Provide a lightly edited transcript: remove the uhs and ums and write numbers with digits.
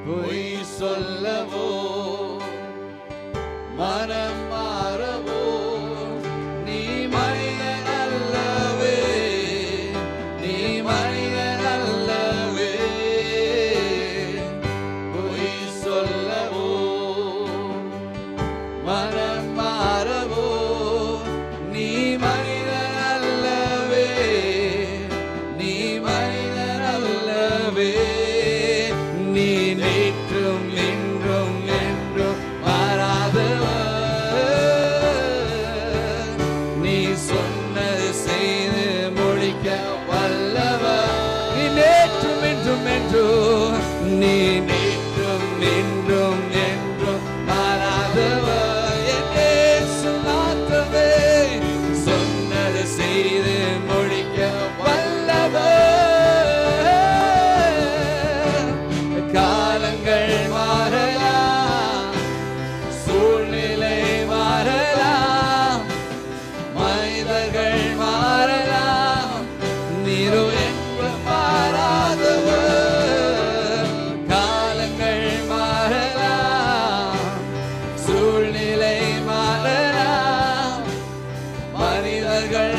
பொய் சொல்லவோ மனம் மாறவோ நீ மனிதன் அல்லவே, நீ மனிதன் அல்லவே. பொய் சொல்லவோ மனம் மாறவோ நீ மனிதன் அல்லவே, நீ மனிதன் அல்லவே. நீ நேற்றும் இன்றும் என்றும் மாறாதவர், நீ சொன்னது செய்து முடிக்க வல்லவர். நீ நேற்றும் இன்றும் என்றும், நீ நேற்றும் இன்றும் என்றும் மாறாதவர். என் இயேசு மாத்திரமே சொன்னது செய்து முடிக்க வல்லவர். காலங்கள் மாறலாம், சூழ்நிலை மாறலாம், மனிதர்கள் மாறலாம், நீரோ என்றும் மாறாதவர். காலங்கள் மாறலாம், சூழ்நிலை மாறலாம், மனிதர்கள்